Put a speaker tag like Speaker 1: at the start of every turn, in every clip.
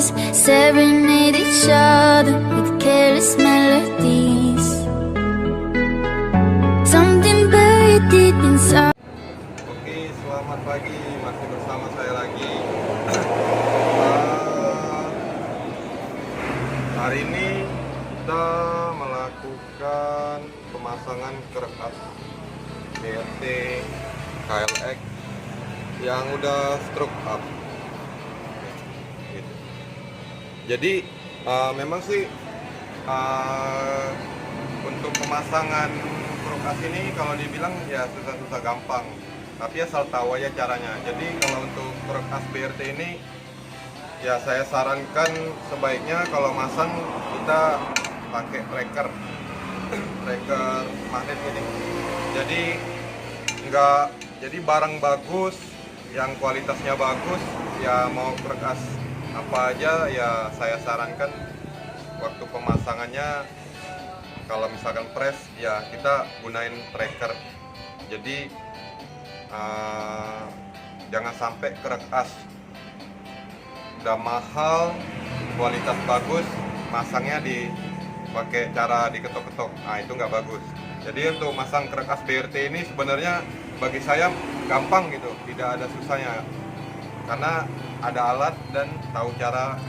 Speaker 1: stars serenade each other with careless melodies. Something buried deep inside.
Speaker 2: Oke, selamat pagi, masih bersama saya lagi. Hari ini kita melakukan pemasangan krek as BRT KLX yang udah stroke up gitu. Jadi memang sih untuk pemasangan krek as ini kalau dibilang ya susah-susah gampang, tapi asal tahu aja caranya. Jadi kalau untuk krek as BRT ini ya saya sarankan sebaiknya kalau masang kita pakai tracker magnet ini. Jadi barang bagus yang kualitasnya bagus ya, mau krek as apa aja ya saya sarankan waktu pemasangannya kalau misalkan press ya kita gunain tracker. Jadi jangan sampai krek as udah mahal, kualitas bagus, masangnya dipakai cara diketok-ketok, nah itu nggak bagus. Jadi untuk masang krek as BRT ini sebenarnya bagi saya gampang gitu, tidak ada susahnya, karena ada alat dan tahu cara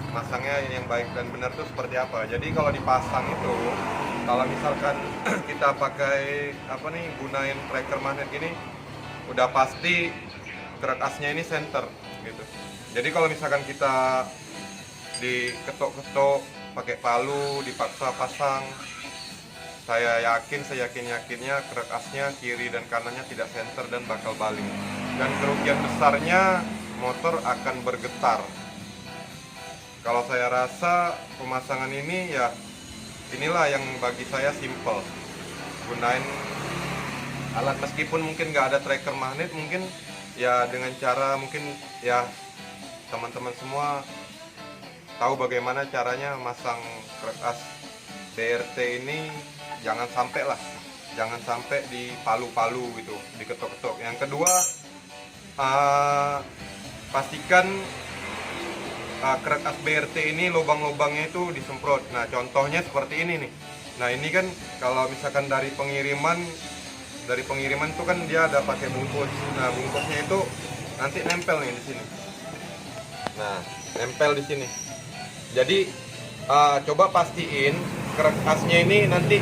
Speaker 2: masangnya yang baik dan benar itu seperti apa. Jadi kalau dipasang itu, kalau misalkan kita pakai gunain tracker magnet ini, udah pasti krek asnya ini center gitu. Jadi kalau misalkan kita diketok-ketok pakai palu, dipaksa pasang, saya yakinnya krek asnya kiri dan kanannya tidak center dan bakal baling. Dan kerugian besarnya motor akan bergetar. Kalau saya rasa pemasangan ini ya inilah yang bagi saya simple. Gunain alat meskipun mungkin nggak ada tracker magnet, mungkin ya dengan cara mungkin ya teman-teman semua tahu bagaimana caranya masang krek as BRT ini. Jangan sampai di palu-palu gitu, diketok-ketok. Yang kedua, pastikan krek as BRT ini lubang-lubangnya itu disemprot. Nah contohnya seperti ini nih. Nah ini kan kalau misalkan dari pengiriman itu kan dia ada pakai bungkus. Nah bungkusnya itu nanti nempel nih di sini. Nah nempel di sini. Jadi coba pastiin krek asnya ini nanti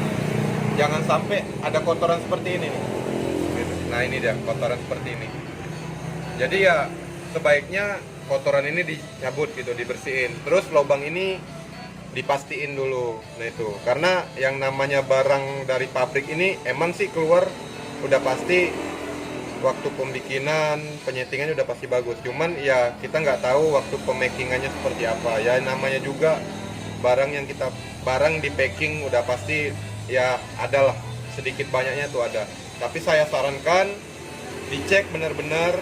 Speaker 2: jangan sampai ada kotoran seperti ini nih. Nah ini dia kotoran seperti ini. Jadi ya sebaiknya kotoran ini dicabut gitu, dibersihin. Terus lubang ini dipastiin dulu. Nah itu karena yang namanya barang dari pabrik ini emang sih keluar udah pasti waktu pembikinan, penyetingannya udah pasti bagus. Cuman ya kita nggak tahu waktu pemakingannya seperti apa. Ya namanya juga barang di packing udah pasti ya adalah sedikit banyaknya tuh ada. Tapi saya sarankan dicek benar-benar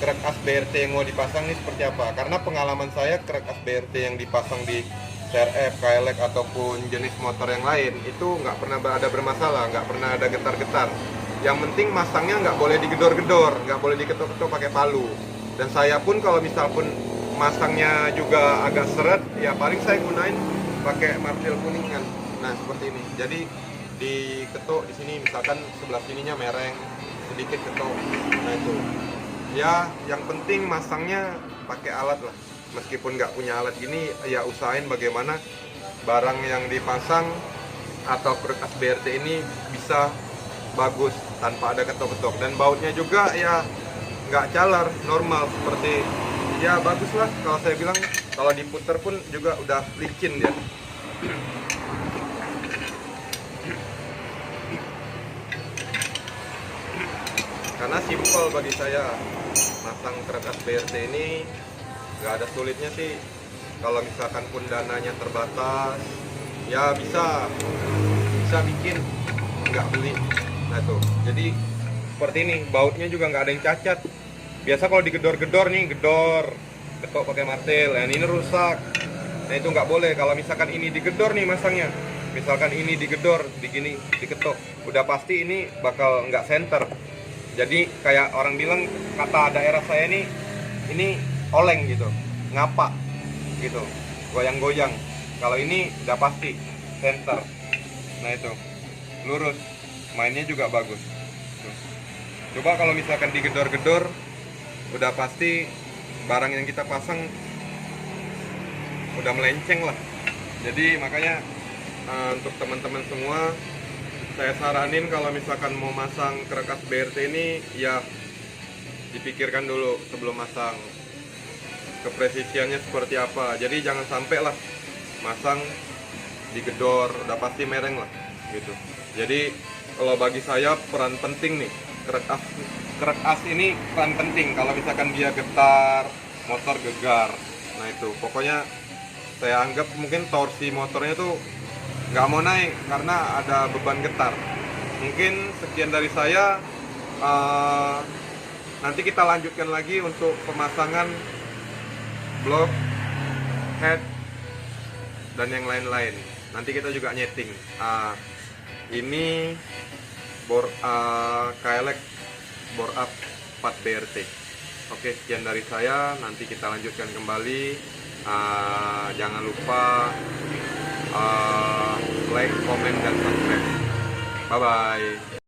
Speaker 2: krek as BRT yang mau dipasang ini seperti apa. Karena pengalaman saya krek as BRT yang dipasang di CRF, KLX ataupun jenis motor yang lain itu nggak pernah ada bermasalah, nggak pernah ada getar-getar. Yang penting masangnya nggak boleh digedor-gedor, nggak boleh diketok-ketok pakai palu. Dan saya pun kalau misal pun masangnya juga agak seret, ya paling saya gunain pakai martil kuningan. Nah seperti ini. Jadi diketok di sini, misalkan sebelah sininya mereng, sedikit ketok. Nah itu. Ya yang penting masangnya pakai alat lah. Meskipun nggak punya alat gini, ya usahain bagaimana barang yang dipasang atau krek as BRT ini bisa bagus tanpa ada ketok-ketok, dan bautnya juga ya nggak calar, normal seperti ya bagus lah. Kalau saya bilang kalau diputer pun juga udah licin dia. Karena simpel bagi saya masang krek as BRT ini, nggak ada sulitnya sih. Kalau misalkan pun dananya terbatas ya bisa bikin, nggak beli. Nah tuh, jadi seperti ini, bautnya juga nggak ada yang cacat. Biasa kalau digedor-gedor nih, ketok pakai martil, nah ini rusak. Nah itu nggak boleh. Kalau misalkan ini digedor nih masangnya, misalkan ini digedor, begini, diketok, udah pasti ini bakal nggak center. Jadi kayak orang bilang, kata daerah saya nih, ini oleng gitu, ngapa. gitu, goyang-goyang. Kalau ini udah pasti center. Nah itu lurus, mainnya juga bagus. Tuh. Coba kalau misalkan digedor-gedor, udah pasti barang yang kita pasang udah melenceng lah. Jadi makanya untuk teman-teman semua, saya saranin kalau misalkan mau masang kerekas BRT ini ya dipikirkan dulu sebelum masang, kepresisiannya seperti apa. Jadi jangan sampai lah masang digedor, udah pasti mereng lah gitu. Jadi kalau bagi saya peran penting nih, krek as ini peran penting. Kalau misalkan dia getar, motor gegar. Nah itu pokoknya saya anggap mungkin torsi motornya tuh nggak mau naik karena ada beban getar. Mungkin sekian dari saya. Nanti kita lanjutkan lagi untuk pemasangan blok, head, dan yang lain-lain. Nanti kita juga nyeting. Ini KLX bore up 4 BRT. Oke, sekian dari saya. Nanti kita lanjutkan kembali. Jangan lupa like, comment, dan subscribe. Bye bye.